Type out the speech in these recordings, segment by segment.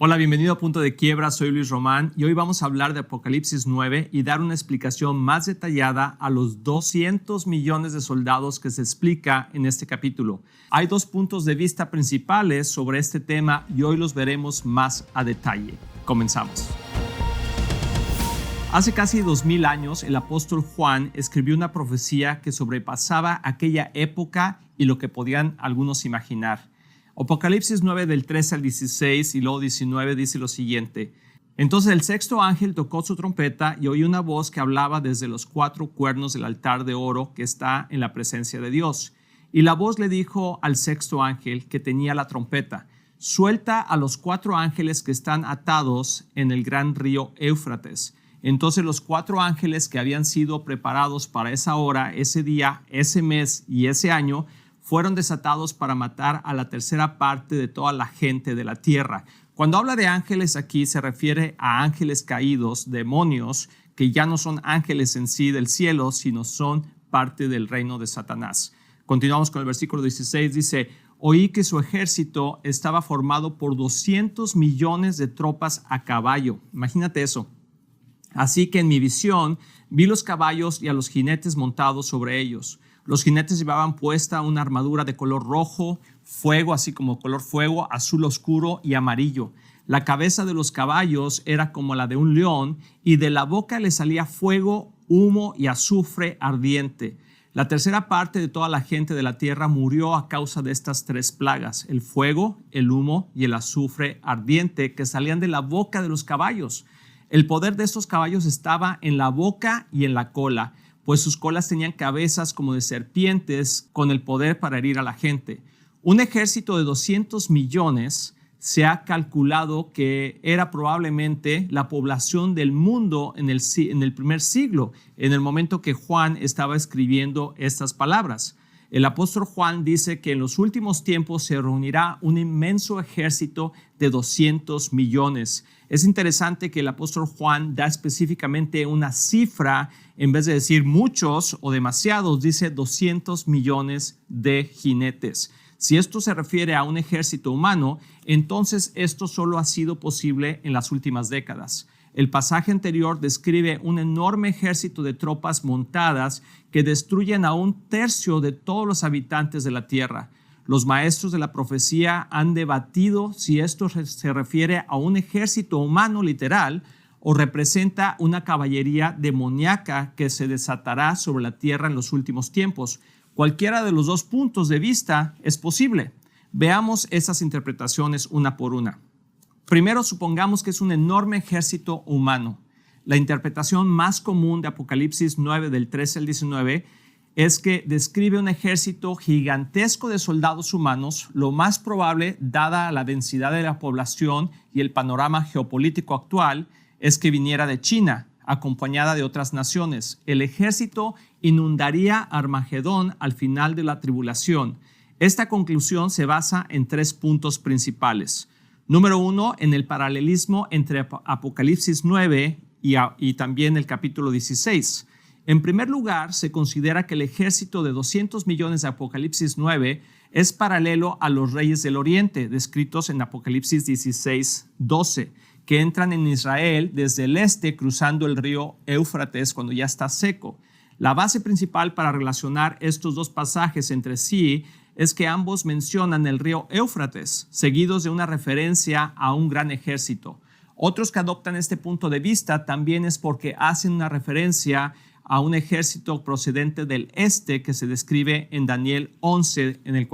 Hola, bienvenido a Punto de Quiebra, soy Luis Román y hoy vamos a hablar de Apocalipsis 9 y dar una explicación más detallada a los 200 millones de soldados que se explica en este capítulo. Hay dos puntos de vista principales sobre este tema y hoy los veremos más a detalle. Comenzamos. Hace casi 2000 años, el apóstol Juan escribió una profecía que sobrepasaba aquella época y lo que podían algunos imaginar. Apocalipsis 9 del 13 al 16 y luego 19 dice lo siguiente. Entonces el sexto ángel tocó su trompeta y oí una voz que hablaba desde los 4 cuernos del altar de oro que está en la presencia de Dios. Y la voz le dijo al sexto ángel que tenía la trompeta, suelta a los 4 ángeles que están atados en el gran río Éufrates. Entonces los 4 ángeles que habían sido preparados para esa hora, ese día, ese mes y ese año, fueron desatados para matar a la tercera parte de toda la gente de la tierra. Cuando habla de ángeles aquí se refiere a ángeles caídos, demonios, que ya no son ángeles en sí del cielo, sino son parte del reino de Satanás. Continuamos con el versículo 16, dice, oí que su ejército estaba formado por 200 millones de tropas a caballo. Imagínate eso. Así que en mi visión vi los caballos y a los jinetes montados sobre ellos. Los jinetes llevaban puesta una armadura de color rojo, fuego, así como color fuego, azul oscuro y amarillo. La cabeza de los caballos era como la de un león y de la boca le salía fuego, humo y azufre ardiente. La tercera parte de toda la gente de la tierra murió a causa de estas 3 plagas, el fuego, el humo y el azufre ardiente que salían de la boca de los caballos. El poder de estos caballos estaba en la boca y en la cola, pues sus colas tenían cabezas como de serpientes con el poder para herir a la gente. Un ejército de 200 millones se ha calculado que era probablemente la población del mundo en el primer siglo, en el momento que Juan estaba escribiendo estas palabras. El apóstol Juan dice que en los últimos tiempos se reunirá un inmenso ejército de 200 millones. Es interesante que el apóstol Juan da específicamente una cifra, en vez de decir muchos o demasiados, dice 200 millones de jinetes. Si esto se refiere a un ejército humano, entonces esto solo ha sido posible en las últimas décadas. El pasaje anterior describe un enorme ejército de tropas montadas que destruyen a 1/3 de todos los habitantes de la tierra. Los maestros de la profecía han debatido si esto se refiere a un ejército humano literal o representa una caballería demoníaca que se desatará sobre la tierra en los últimos tiempos. Cualquiera de los dos puntos de vista es posible. Veamos esas interpretaciones una por una. Primero, supongamos que es un enorme ejército humano. La interpretación más común de Apocalipsis 9 del 13 al 19 es que describe un ejército gigantesco de soldados humanos, lo más probable, dada la densidad de la población y el panorama geopolítico actual, es que viniera de China, acompañada de otras naciones. El ejército inundaría Armagedón al final de la tribulación. Esta conclusión se basa en 3 puntos principales. Número 1, en el paralelismo entre Apocalipsis 9 y también el capítulo 16. En primer lugar, se considera que el ejército de 200 millones de Apocalipsis 9 es paralelo a los reyes del oriente, descritos en Apocalipsis 16, 12, que entran en Israel desde el este cruzando el río Éufrates cuando ya está seco. La base principal para relacionar estos dos pasajes entre sí es que ambos mencionan el río Éufrates, seguidos de una referencia a un gran ejército. Otros que adoptan este punto de vista también es porque hacen una referencia a un ejército procedente del este que se describe en Daniel 11 en el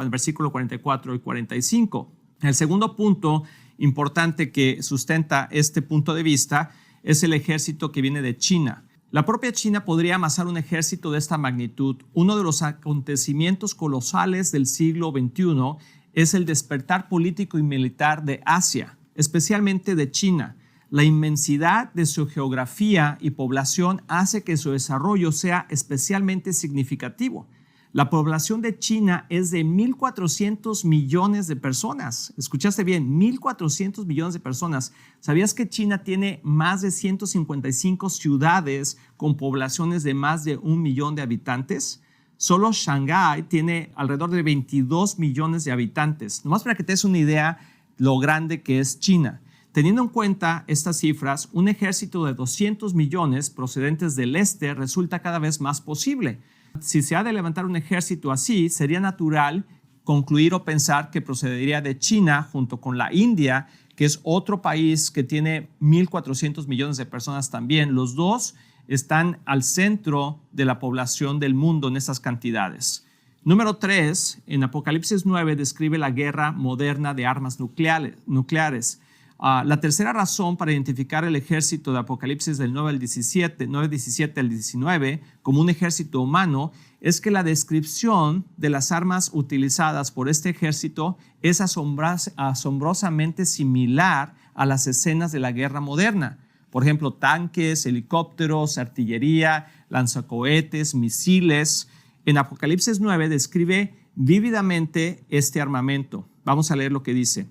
versículo 44 y 45. El segundo punto importante que sustenta este punto de vista es el ejército que viene de China. La propia China podría amasar un ejército de esta magnitud. Uno de los acontecimientos colosales del siglo XXI es el despertar político y militar de Asia, especialmente de China. La inmensidad de su geografía y población hace que su desarrollo sea especialmente significativo. La población de China es de 1.400 millones de personas. Escuchaste bien, 1.400 millones de personas. ¿Sabías que China tiene más de 155 ciudades con poblaciones de más de 1 millón de habitantes? Solo Shanghái tiene alrededor de 22 millones de habitantes. Nomás para que te des una idea lo grande que es China. Teniendo en cuenta estas cifras, un ejército de 200 millones procedentes del este resulta cada vez más posible. Si se ha de levantar un ejército así, sería natural concluir o pensar que procedería de China junto con la India, que es otro país que tiene 1.400 millones de personas también. Los dos están al centro de la población del mundo en estas cantidades. Número 3, en Apocalipsis 9 describe la guerra moderna de armas nucleares. La tercera razón para identificar el ejército de Apocalipsis del 9:17 al 19 como un ejército humano es que la descripción de las armas utilizadas por este ejército es asombrosamente similar a las escenas de la guerra moderna. Por ejemplo, tanques, helicópteros, artillería, lanzacohetes, misiles. En Apocalipsis 9 describe vívidamente este armamento. Vamos a leer lo que dice.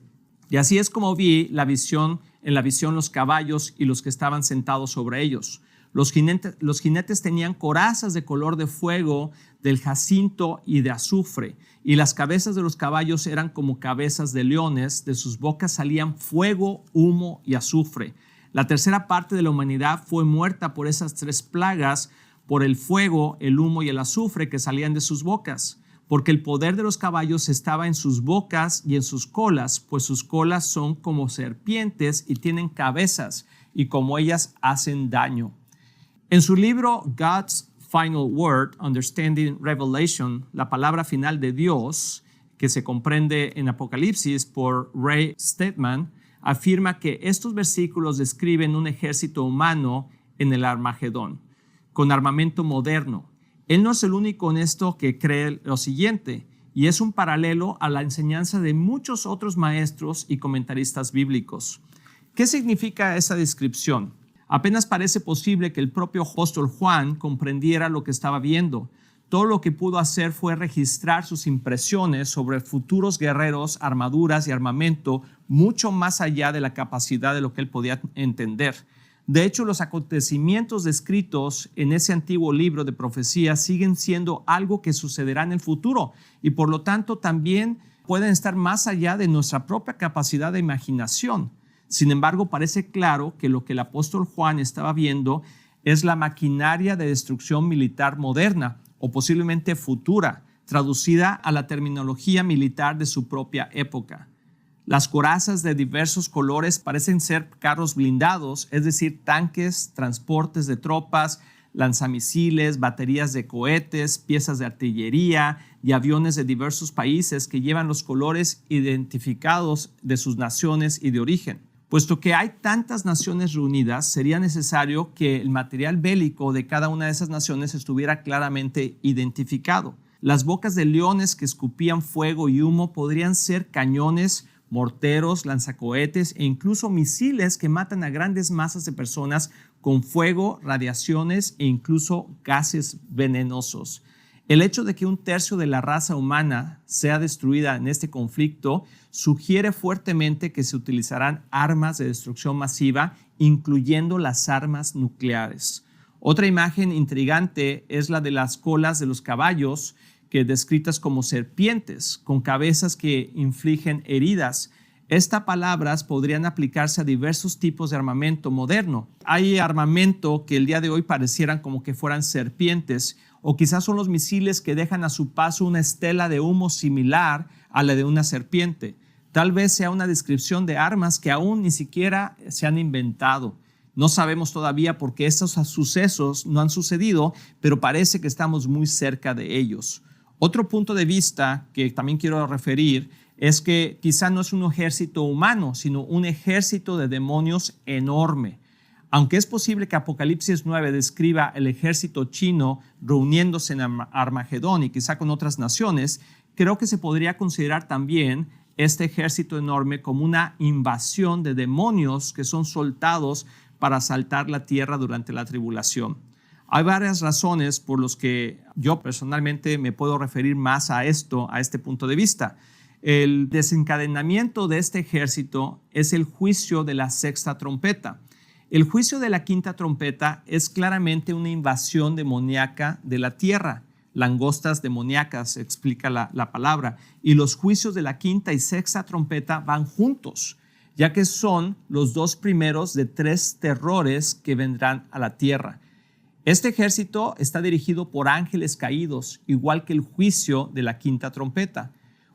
Y así es como vi en la visión los caballos y los que estaban sentados sobre ellos. Los jinetes tenían corazas de color de fuego, del jacinto y de azufre, y las cabezas de los caballos eran como cabezas de leones, de sus bocas salían fuego, humo y azufre. La tercera parte de la humanidad fue muerta por esas 3 plagas, por el fuego, el humo y el azufre que salían de sus bocas. Porque el poder de los caballos estaba en sus bocas y en sus colas, pues sus colas son como serpientes y tienen cabezas, y como ellas hacen daño. En su libro God's Final Word, Understanding Revelation, la palabra final de Dios, que se comprende en Apocalipsis por Ray Stedman, afirma que estos versículos describen un ejército humano en el Armagedón, con armamento moderno. Él no es el único en esto que cree lo siguiente, y es un paralelo a la enseñanza de muchos otros maestros y comentaristas bíblicos. ¿Qué significa esa descripción? Apenas parece posible que el propio apóstol Juan comprendiera lo que estaba viendo. Todo lo que pudo hacer fue registrar sus impresiones sobre futuros guerreros, armaduras y armamento mucho más allá de la capacidad de lo que él podía entender. De hecho, los acontecimientos descritos en ese antiguo libro de profecía siguen siendo algo que sucederá en el futuro y por lo tanto también pueden estar más allá de nuestra propia capacidad de imaginación. Sin embargo, parece claro que lo que el apóstol Juan estaba viendo es la maquinaria de destrucción militar moderna o posiblemente futura, traducida a la terminología militar de su propia época. Las corazas de diversos colores parecen ser carros blindados, es decir, tanques, transportes de tropas, lanzamisiles, baterías de cohetes, piezas de artillería y aviones de diversos países que llevan los colores identificados de sus naciones y de origen. Puesto que hay tantas naciones reunidas, sería necesario que el material bélico de cada una de esas naciones estuviera claramente identificado. Las bocas de leones que escupían fuego y humo podrían ser cañones, morteros, lanzacohetes e incluso misiles que matan a grandes masas de personas con fuego, radiaciones e incluso gases venenosos. El hecho de que 1/3 de la raza humana sea destruida en este conflicto sugiere fuertemente que se utilizarán armas de destrucción masiva, incluyendo las armas nucleares. Otra imagen intrigante es la de las colas de los caballos, que descritas como serpientes, con cabezas que infligen heridas. Estas palabras podrían aplicarse a diversos tipos de armamento moderno. Hay armamento que el día de hoy parecieran como que fueran serpientes, o quizás son los misiles que dejan a su paso una estela de humo similar a la de una serpiente. Tal vez sea una descripción de armas que aún ni siquiera se han inventado. No sabemos todavía por qué estos sucesos no han sucedido, pero parece que estamos muy cerca de ellos. Otro punto de vista que también quiero referir es que quizá no es un ejército humano, sino un ejército de demonios enorme. Aunque es posible que Apocalipsis 9 describa el ejército chino reuniéndose en Armagedón y quizá con otras naciones, creo que se podría considerar también este ejército enorme como una invasión de demonios que son soltados para asaltar la tierra durante la tribulación. Hay varias razones por las que yo personalmente me puedo referir más a este punto de vista. El desencadenamiento de este ejército es el juicio de la 6ª trompeta. El juicio de la 5ª trompeta es claramente una invasión demoníaca de la tierra. langostas demoníacas, explica la palabra, y los juicios de la quinta y sexta trompeta van juntos, ya que son los dos primeros de 3 terrores que vendrán a la tierra. Este ejército está dirigido por ángeles caídos, igual que el juicio de la quinta trompeta.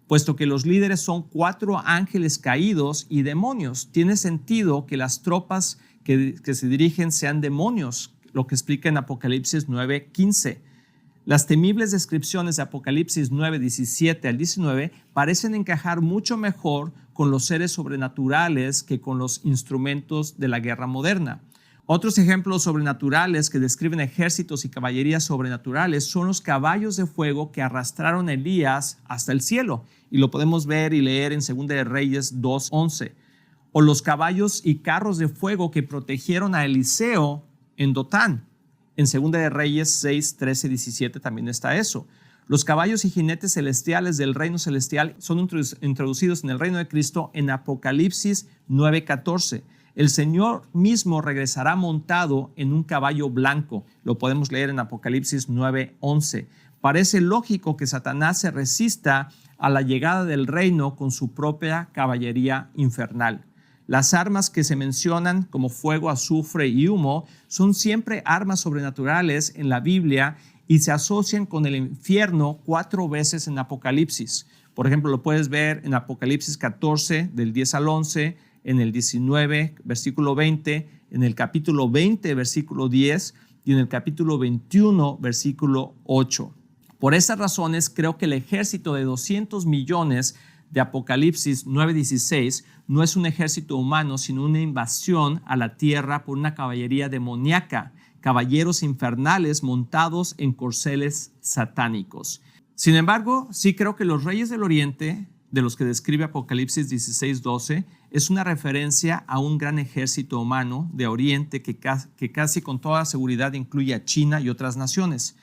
Puesto que los líderes son 4 ángeles caídos y demonios, tiene sentido que las tropas que se dirigen sean demonios, lo que explica en Apocalipsis 9:15. Las temibles descripciones de Apocalipsis 9:17 al 19 parecen encajar mucho mejor con los seres sobrenaturales que con los instrumentos de la guerra moderna. Otros ejemplos sobrenaturales que describen ejércitos y caballerías sobrenaturales son los caballos de fuego que arrastraron a Elías hasta el cielo, y lo podemos ver y leer en 2 de Reyes 2:11, o los caballos y carros de fuego que protegieron a Eliseo en Dotán. En 2 de Reyes 6, 13, 17 también está eso. Los caballos y jinetes celestiales del reino celestial son introducidos en el reino de Cristo en Apocalipsis 9:14. El Señor mismo regresará montado en un caballo blanco. Lo podemos leer en Apocalipsis 9:11. Parece lógico que Satanás se resista a la llegada del reino con su propia caballería infernal. Las armas que se mencionan como fuego, azufre y humo son siempre armas sobrenaturales en la Biblia y se asocian con el infierno 4 veces en Apocalipsis. Por ejemplo, lo puedes ver en Apocalipsis 14, del 10 al 11, en el 19, versículo 20, en el capítulo 20, versículo 10 y en el capítulo 21, versículo 8. Por esas razones, creo que el ejército de 200 millones de Apocalipsis 9:16 no es un ejército humano, sino una invasión a la tierra por una caballería demoníaca, caballeros infernales montados en corceles satánicos. Sin embargo, sí creo que los reyes del Oriente, de los que describe Apocalipsis 16:12, es una referencia a un gran ejército humano de Oriente que casi con toda seguridad incluye a China y otras naciones.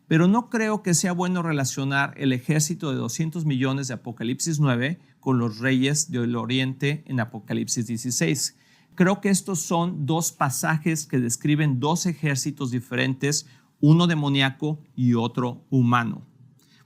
Pero no creo que sea bueno relacionar el ejército de 200 millones de Apocalipsis 9 con los reyes del Oriente en Apocalipsis 16. Creo que estos son 2 pasajes que describen 2 ejércitos diferentes, uno demoníaco y otro humano.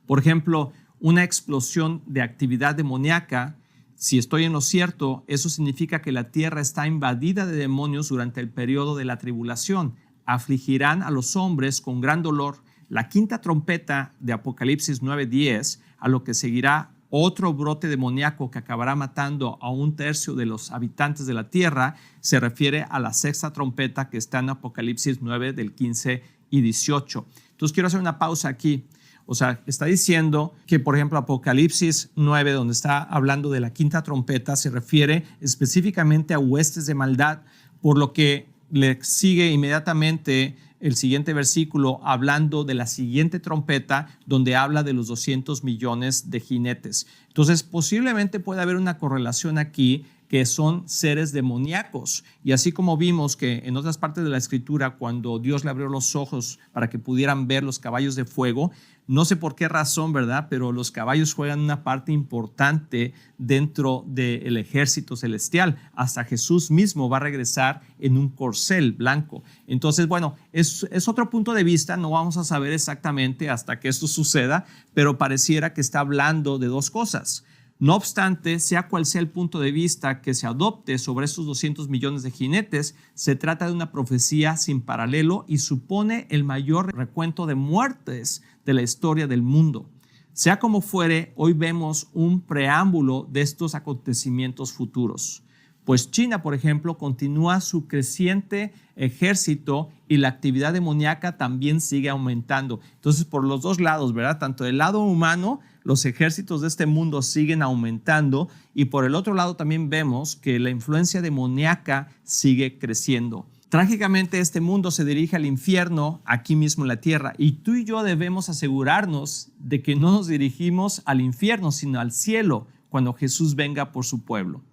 Por ejemplo, una explosión de actividad demoníaca, si estoy en lo cierto, eso significa que la tierra está invadida de demonios durante el periodo de la tribulación. Afligirán a los hombres con gran dolor. La quinta trompeta de Apocalipsis 9:10, a lo que seguirá otro brote demoníaco que acabará matando a 1/3 de los habitantes de la tierra, se refiere a la sexta trompeta que está en Apocalipsis 9 del 15 y 18. Entonces quiero hacer una pausa aquí. O sea, está diciendo que, por ejemplo, Apocalipsis 9, donde está hablando de la quinta trompeta, se refiere específicamente a huestes de maldad, por lo que le sigue inmediatamente el siguiente versículo hablando de la siguiente trompeta, donde habla de los 200 millones de jinetes. Entonces, posiblemente puede haber una correlación aquí, que son seres demoníacos. Y así como vimos que en otras partes de la Escritura, cuando Dios le abrió los ojos para que pudieran ver los caballos de fuego, no sé por qué razón, ¿verdad? Pero los caballos juegan una parte importante dentro del ejército celestial. Hasta Jesús mismo va a regresar en un corcel blanco. Entonces, bueno, es otro punto de vista. No vamos a saber exactamente hasta que esto suceda, pero pareciera que está hablando de 2 cosas. No obstante, sea cual sea el punto de vista que se adopte sobre estos 200 millones de jinetes, se trata de una profecía sin paralelo y supone el mayor recuento de muertes de la historia del mundo. Sea como fuere, hoy vemos un preámbulo de estos acontecimientos futuros. Pues China, por ejemplo, continúa su creciente ejército y la actividad demoníaca también sigue aumentando. Entonces, por los 2 lados, ¿verdad? Tanto del lado humano, los ejércitos de este mundo siguen aumentando, y por el otro lado también vemos que la influencia demoníaca sigue creciendo. Trágicamente, este mundo se dirige al infierno aquí mismo en la tierra, y tú y yo debemos asegurarnos de que no nos dirigimos al infierno, sino al cielo, cuando Jesús venga por su pueblo.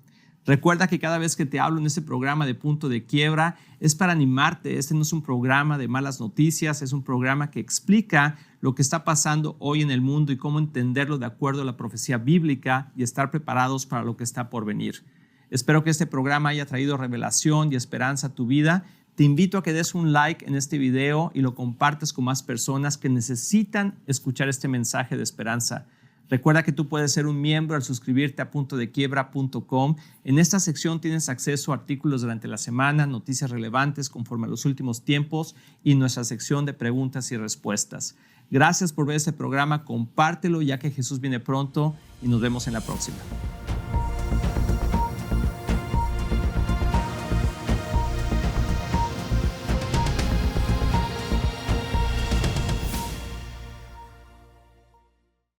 Recuerda que cada vez que te hablo en este programa de Punto de Quiebra es para animarte. Este no es un programa de malas noticias, es un programa que explica lo que está pasando hoy en el mundo y cómo entenderlo de acuerdo a la profecía bíblica y estar preparados para lo que está por venir. Espero que este programa haya traído revelación y esperanza a tu vida. Te invito a que des un like en este video y lo compartas con más personas que necesitan escuchar este mensaje de esperanza. Recuerda que tú puedes ser un miembro al suscribirte a puntodequiebra.com. En esta sección tienes acceso a artículos durante la semana, noticias relevantes conforme a los últimos tiempos y nuestra sección de preguntas y respuestas. Gracias por ver este programa, compártelo ya que Jesús viene pronto y nos vemos en la próxima.